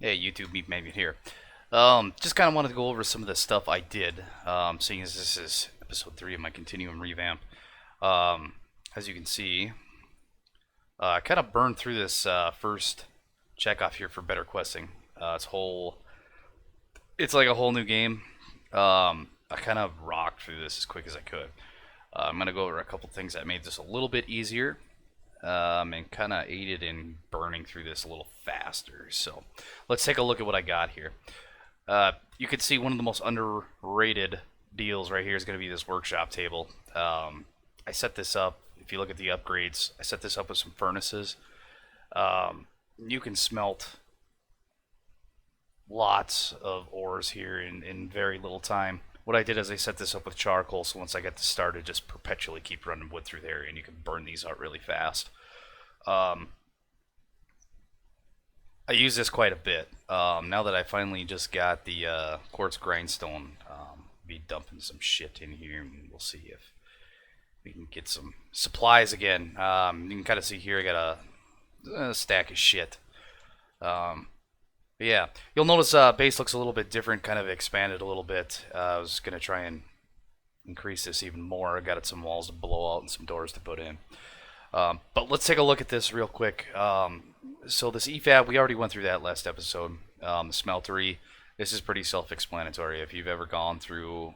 Hey, YouTube, Meef maybe here. Just kind of wanted to go over some of the stuff I did, seeing as this is episode 3 of my Continuum Revamp. As you can see, I kind of burned through this first check off here for better questing. It's like a whole new game. I kind of rocked through this as quick as I could. I'm going to go over a couple things that made this a little bit easier, and kind of aided in burning through this a little faster. So let's take a look at what I got here. You can see one of the most underrated deals right here is going to be this workshop table. I set this up. If you look at the upgrades, I set this up with some furnaces. You can smelt lots of ores here in very little time. What I did is I set this up with charcoal, so once I get this started, just perpetually keep running wood through there, and you can burn these out really fast. I use this quite a bit. Now that I finally just got the quartz grindstone, be dumping some shit in here, and we'll see if we can get some supplies again. You can kind of see here I got a stack of shit. But yeah, you'll notice base looks a little bit different, kind of expanded a little bit. I was going to try and increase this even more. I got some walls to blow out and some doors to put in. But let's take a look at this real quick. So this EFAB, we already went through that last episode. The smeltery, this is pretty self-explanatory. If you've ever gone through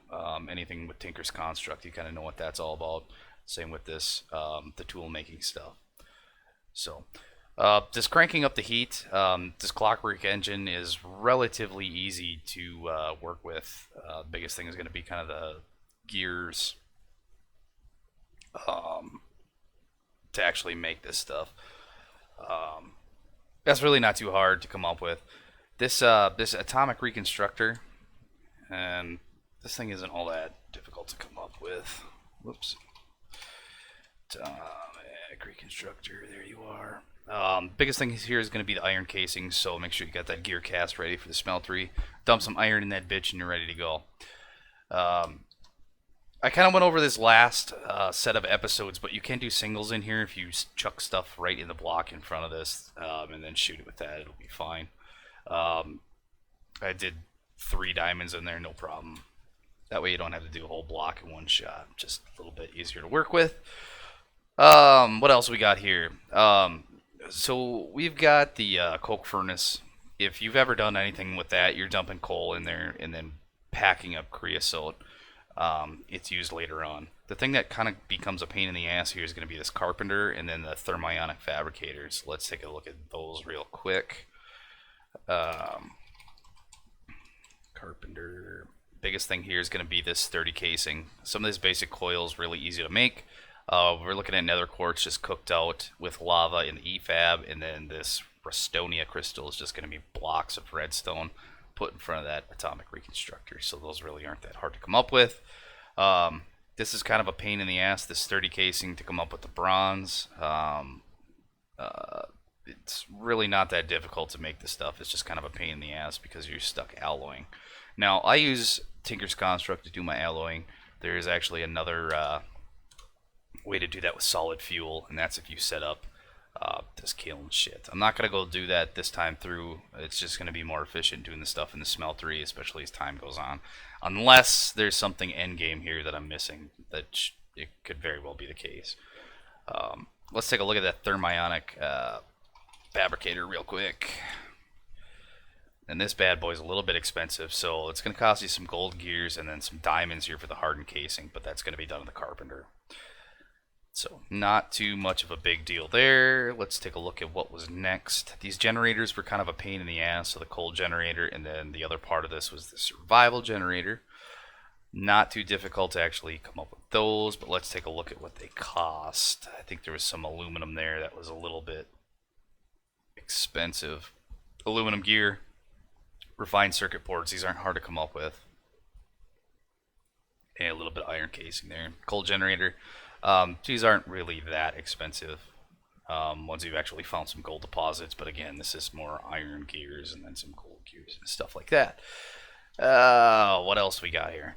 anything with Tinker's Construct, you kind of know what that's all about. Same with this, the tool making stuff. So just cranking up the heat, this clockwork engine is relatively easy to work with. The biggest thing is going to be kind of the gears to actually make this stuff. That's really not too hard to come up with. This atomic reconstructor, and this thing isn't all that difficult to come up with. Whoops. Atomic reconstructor, there you are. Biggest thing here is going to be the iron casing, so make sure you got that gear cast ready for the smeltery. Dump some iron in that bitch and you're ready to go. I kind of went over this last set of episodes, but you can do singles in here if you chuck stuff right in the block in front of this, and then shoot it with that. It'll be fine. I did 3 diamonds in there, no problem. That way you don't have to do a whole block in one shot. Just a little bit easier to work with. What else we got here? So we've got the coke furnace. If you've ever done anything with that, you're dumping coal in there and then packing up creosote. It's used later on. The thing that kind of becomes a pain in the ass here is going to be this carpenter and then the thermionic fabricators. Let's take a look at those real quick. Carpenter. Biggest thing here is going to be this sturdy casing. Some of this basic coil is really easy to make. We're looking at nether quartz just cooked out with lava in the EFAB, and then this Rustonia crystal is just going to be blocks of redstone put in front of that atomic reconstructor. So those really aren't that hard to come up with. This is kind of a pain in the ass, this sturdy casing, to come up with the bronze. It's really not that difficult to make this stuff. It's just kind of a pain in the ass because you're stuck alloying. Now, I use Tinker's Construct to do my alloying. There is actually another way to do that with solid fuel, and that's if you set up this kiln shit. I'm not going to go do that this time through. It's just going to be more efficient doing the stuff in the smeltery, especially as time goes on. Unless there's something endgame here that I'm missing, that it could very well be the case. Let's take a look at that thermionic fabricator real quick. And this bad boy's a little bit expensive, so it's going to cost you some gold gears and then some diamonds here for the hardened casing, but that's going to be done in the carpenter. So not too much of a big deal there. Let's take a look at what was next. These generators were kind of a pain in the ass, so the coal generator, and then the other part of this was the survival generator. Not too difficult to actually come up with those, but let's take a look at what they cost. I think there was some aluminum there that was a little bit expensive. Aluminum gear, refined circuit boards, these aren't hard to come up with. And a little bit of iron casing there. Coal generator. These aren't really that expensive once you've actually found some gold deposits, but again, this is more iron gears and then some gold gears and stuff like that. What else we got here?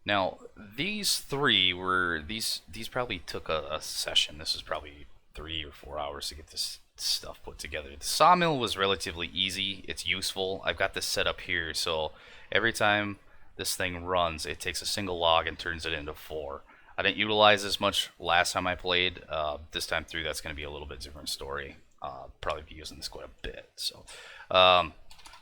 Now, these 3 were, these probably took a session. This is probably 3 or 4 hours to get this stuff put together. The sawmill was relatively easy. It's useful. I've got this set up here, so every time this thing runs, it takes a single log and turns it into 4. I didn't utilize this much last time I played. This time through, that's going to be a little bit different story. Probably be using this quite a bit. So,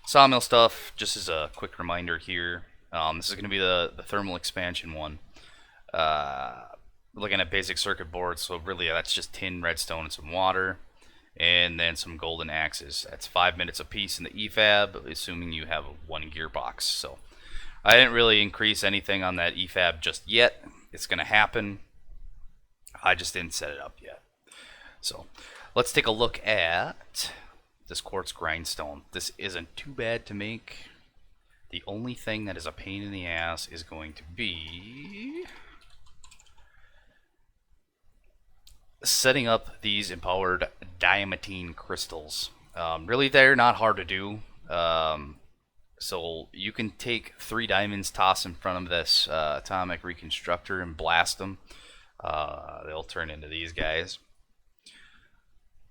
sawmill stuff, just as a quick reminder here. This is going to be the thermal expansion one. Looking at basic circuit boards, so really that's just tin, redstone, and some water, and then some golden axes. That's 5 minutes a piece in the EFAB, assuming you have one gearbox. So I didn't really increase anything on that EFAB just yet. It's going to happen. I just didn't set it up yet. So let's take a look at this quartz grindstone. This isn't too bad to make. The only thing that is a pain in the ass is going to be setting up these empowered diamantine crystals. Really, they're not hard to do. So you can take 3 diamonds, toss in front of this atomic reconstructor, and blast them. They'll turn into these guys.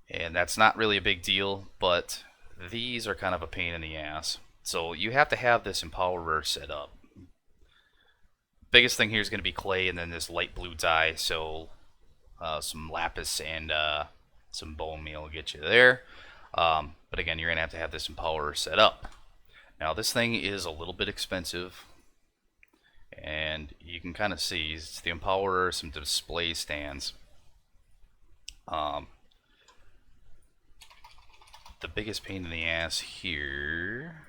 And that's not really a big deal, but these are kind of a pain in the ass. So you have to have this empowerer set up. Biggest thing here is going to be clay and then this light blue dye. So some lapis and some bone meal will get you there. But again, you're going to have this empowerer set up. Now this thing is a little bit expensive, and you can kind of see it's the empowerer, some display stands. The biggest pain in the ass here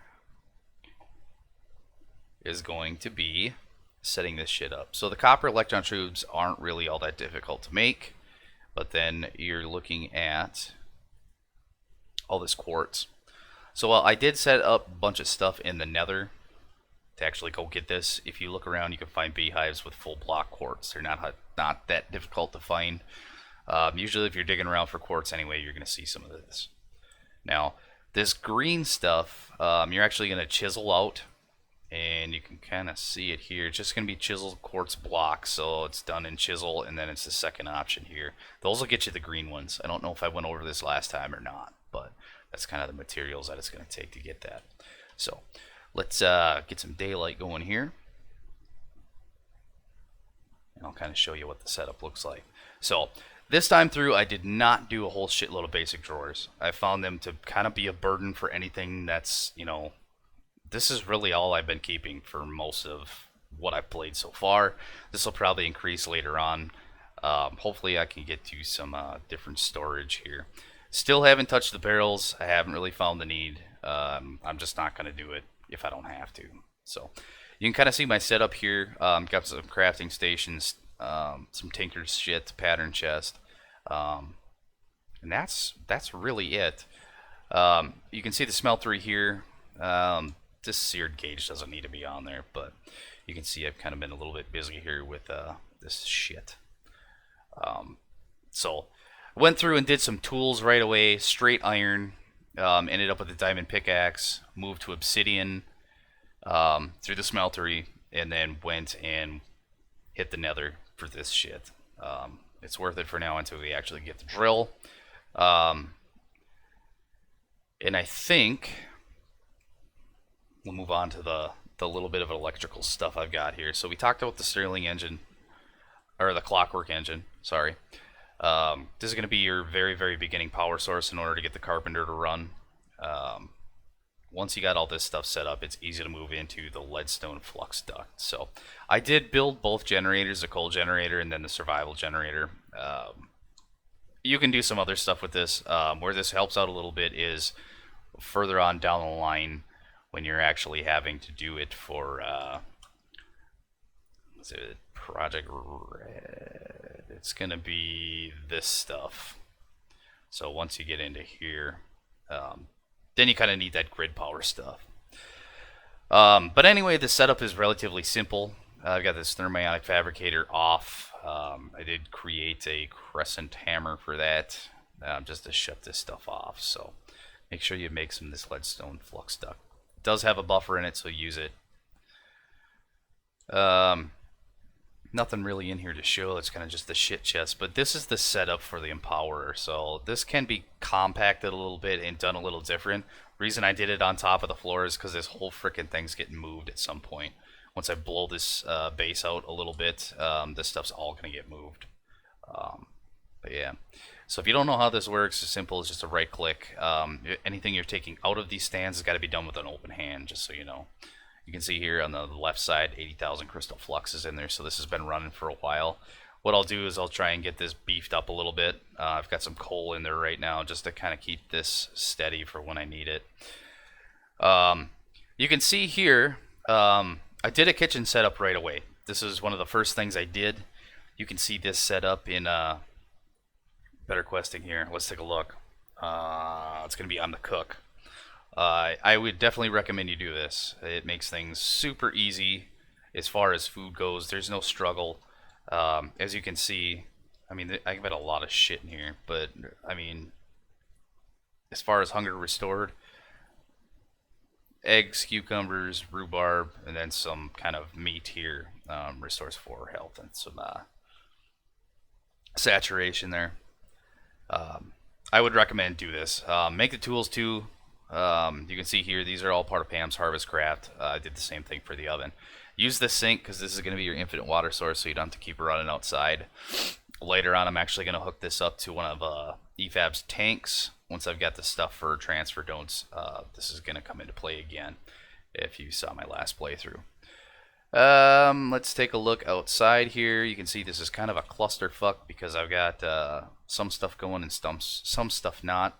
is going to be setting this shit up. So the copper electron tubes aren't really all that difficult to make, but then you're looking at all this quartz. So I did set up a bunch of stuff in the nether to actually go get this. If you look around, you can find beehives with full block quartz. They're not that difficult to find. Usually if you're digging around for quartz anyway, you're going to see some of this. Now, this green stuff, you're actually going to chisel out, and you can kind of see it here. It's just going to be chiseled quartz blocks, so it's done in chisel, and then it's the second option here. Those will get you the green ones. I don't know if I went over this last time or not, but that's kind of the materials that it's going to take to get that. So let's get some daylight going here, and I'll kind of show you what the setup looks like. So this time through, I did not do a whole shitload of basic drawers. I found them to kind of be a burden for anything that's, you know, this is really all I've been keeping for most of what I've played so far. This will probably increase later on. Hopefully I can get to some different storage here. Still haven't touched the barrels. I haven't really found the need. I'm just not going to do it if I don't have to. So you can kind of see my setup here. Got some crafting stations, some tinker's shit, pattern chest, and that's really it. You can see the smeltery here. This seared gauge doesn't need to be on there, but you can see I've kind of been a little bit busy here with this shit. So I went through and did some tools right away. Straight iron, ended up with a diamond pickaxe, moved to obsidian through the smeltery, and then went and hit the nether for this shit. It's worth it for now until we actually get the drill. And I think we'll move on to the little bit of electrical stuff I've got here. So we talked about the Stirling engine, or the clockwork engine, sorry. This is going to be your very, very beginning power source in order to get the carpenter to run. Once you got all this stuff set up, it's easy to move into the leadstone flux duct. So I did build both generators, the coal generator and then the survival generator. You can do some other stuff with this. Where this helps out a little bit is further on down the line when you're actually having to do it for what's it, Project Red. It's going to be this stuff. So once you get into here, then you kind of need that grid power stuff. But anyway, the setup is relatively simple. I've got this thermionic fabricator off. I did create a crescent hammer for that, just to shut this stuff off. So make sure you make some of this leadstone flux duct. It does have a buffer in it, so use it. Nothing really in here to show. It's kind of just the shit chest. But this is the setup for the Empowerer. So this can be compacted a little bit and done a little different. Reason I did it on top of the floor is because this whole freaking thing's getting moved at some point. Once I blow this base out a little bit, this stuff's all going to get moved. But yeah. So if you don't know how this works, it's simple as just a right click. Anything you're taking out of these stands has got to be done with an open hand, just so you know. You can see here on the left side, 80,000 crystal flux is in there, so this has been running for a while. What I'll do is I'll try and get this beefed up a little bit. I've got some coal in there right now just to kind of keep this steady for when I need it. You can see here, I did a kitchen setup right away. This is one of the first things I did. You can see this set up in Better Questing here. Let's take a look. It's going to be on the cook. I would definitely recommend you do this. It makes things super easy as far as food goes. There's no struggle. As you can see, I mean, I've got a lot of shit in here, but I mean, as far as hunger restored, eggs, cucumbers, rhubarb, and then some kind of meat here restores 4 health and some saturation there. I would recommend do this. Make the tools too. You can see here, these are all part of Pam's Harvest Craft. I did the same thing for the oven. Use the sink because this is going to be your infinite water source, so you don't have to keep running outside. Later on, I'm actually going to hook this up to one of EFAB's tanks. Once I've got the stuff for transfer don'ts, this is going to come into play again if you saw my last playthrough. Let's take a look outside here. You can see this is kind of a clusterfuck because I've got some stuff going and some stuff not.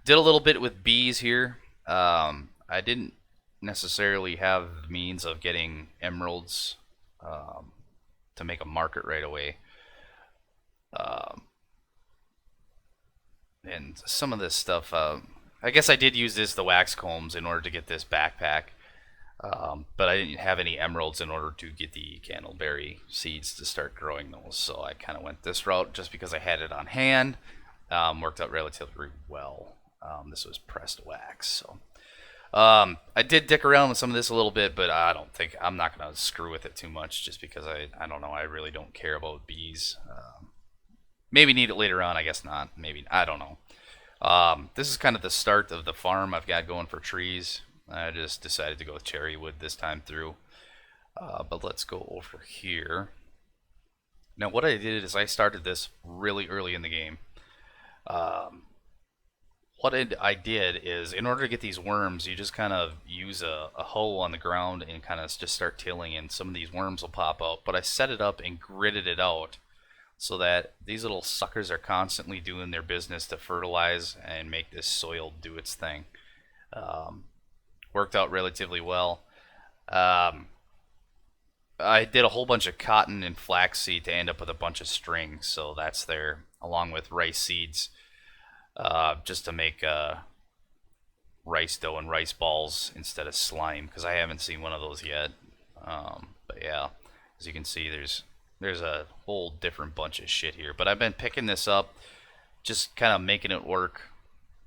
Did a little bit with bees here. I didn't necessarily have the means of getting emeralds to make a market right away. And some of this stuff, I guess I did use the wax combs in order to get this backpack. But I didn't have any emeralds in order to get the candleberry seeds to start growing those. So I kind of went this route just because I had it on hand. Worked out relatively well. This was pressed wax, so I did dick around with some of this a little bit, but I'm not gonna screw with it too much, just because I don't know, I really don't care about bees. Maybe need it later on, I guess not. Maybe, I don't know. This is kind of the start of the farm I've got going for trees. I just decided to go with cherry wood this time through. But let's go over here. Now what I did is I started this really early in the game. What I did is, in order to get these worms, you just kind of use a hoe on the ground and kind of just start tilling, and some of these worms will pop out. But I set it up and gridded it out so that these little suckers are constantly doing their business to fertilize and make this soil do its thing. Worked out relatively well. I did a whole bunch of cotton and flaxseed to end up with a bunch of string, so that's there, along with rice seeds. Just to make rice dough and rice balls instead of slime, because I haven't seen one of those yet. But yeah, as you can see, there's a whole different bunch of shit here. But I've been picking this up, just kind of making it work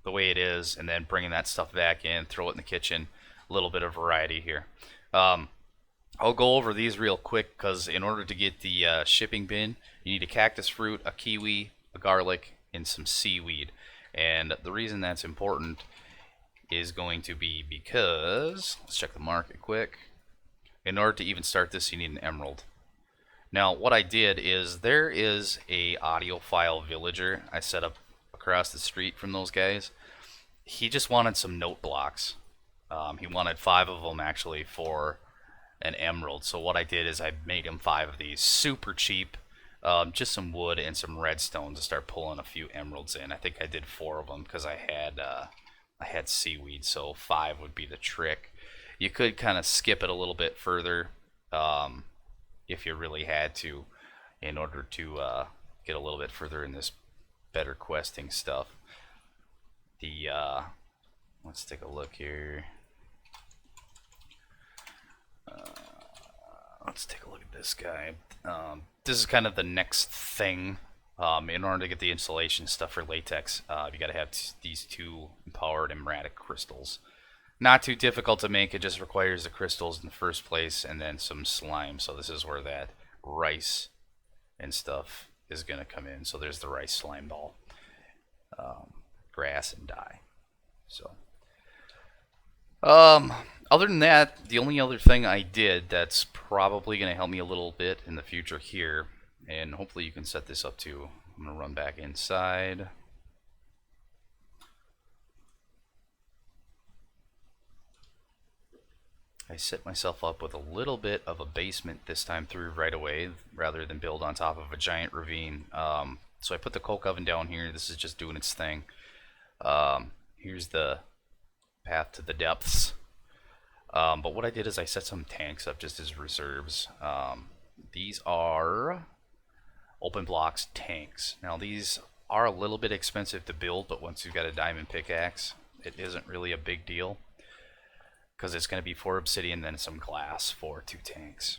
the way it is, and then bringing that stuff back in, throw it in the kitchen. A little bit of variety here. I'll go over these real quick, because in order to get the shipping bin, you need a cactus fruit, a kiwi, a garlic, and some seaweed. And the reason that's important is going to be because, let's check the market quick. In order to even start this, you need an emerald. Now, what I did is, there is a audiophile villager I set up across the street from those guys. He just wanted some note blocks. He wanted 5 of them actually for an emerald. So what I did is I made him 5 of these, super cheap. Just some wood and some redstone to start pulling a few emeralds in. I think I did 4 of them because I had seaweed, so 5 would be the trick. You could kind of skip it a little bit further if you really had to, in order to get a little bit further in this better questing stuff. Let's take a look here. Let's take a look at this guy. This is kind of the next thing. In order to get the insulation stuff for latex, you got to have these 2 empowered emratic crystals. Not too difficult to make. It just requires the crystals in the first place and then some slime. So this is where that rice and stuff is going to come in. So there's the rice slime ball, grass, and dye. So, other than that, the only other thing I did that's probably going to help me a little bit in the future here, and hopefully you can set this up too. I'm going to run back inside. I set myself up with a little bit of a basement this time through right away, rather than build on top of a giant ravine. So I put the coke oven down here. This is just doing its thing. Here's the path to the depths. But what I did is I set some tanks up just as reserves. These are open blocks tanks. Now these are a little bit expensive to build, but once you've got a diamond pickaxe, it isn't really a big deal, because it's going to be 4 obsidian, then some glass for 2 tanks.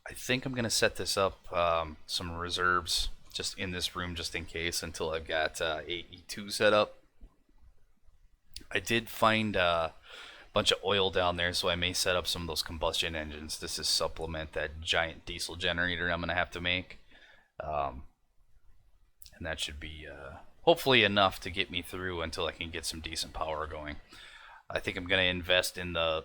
I think I'm going to set this up, some reserves just in this room just in case, until I've got AE2 set up. I did find a bunch of oil down there, so I may set up some of those combustion engines. This is supplement that giant diesel generator I'm going to have to make. And that should be hopefully enough to get me through until I can get some decent power going. I think I'm going to invest in the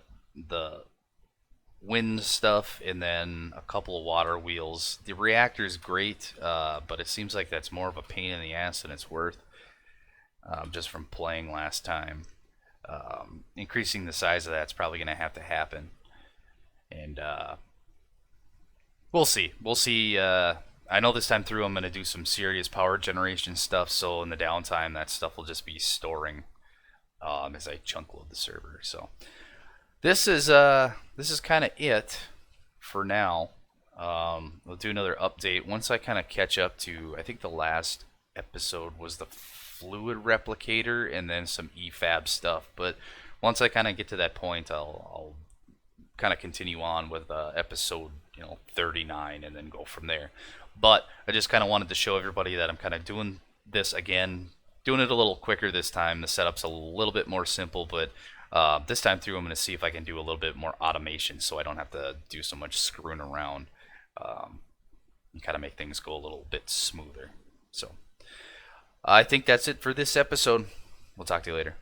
wind stuff and then a couple of water wheels. The reactor is great, but it seems like that's more of a pain in the ass than it's worth, just from playing last time. Increasing the size of that's probably going to have to happen, and we'll see. We'll see. I know this time through I'm going to do some serious power generation stuff, so in the downtime that stuff will just be storing as I chunk load the server. So this is kind of it for now. We'll do another update once I kind of catch up to, I think the last episode was the fluid replicator and then some EFAB stuff, but once I kind of get to that point, I'll kind of continue on with episode 39 and then go from there. But I just kind of wanted to show everybody that I'm kind of doing this again, doing it a little quicker this time. The setup's a little bit more simple, but this time through I'm going to see if I can do a little bit more automation so I don't have to do so much screwing around, and kind of make things go a little bit smoother. So I think that's it for this episode. We'll talk to you later.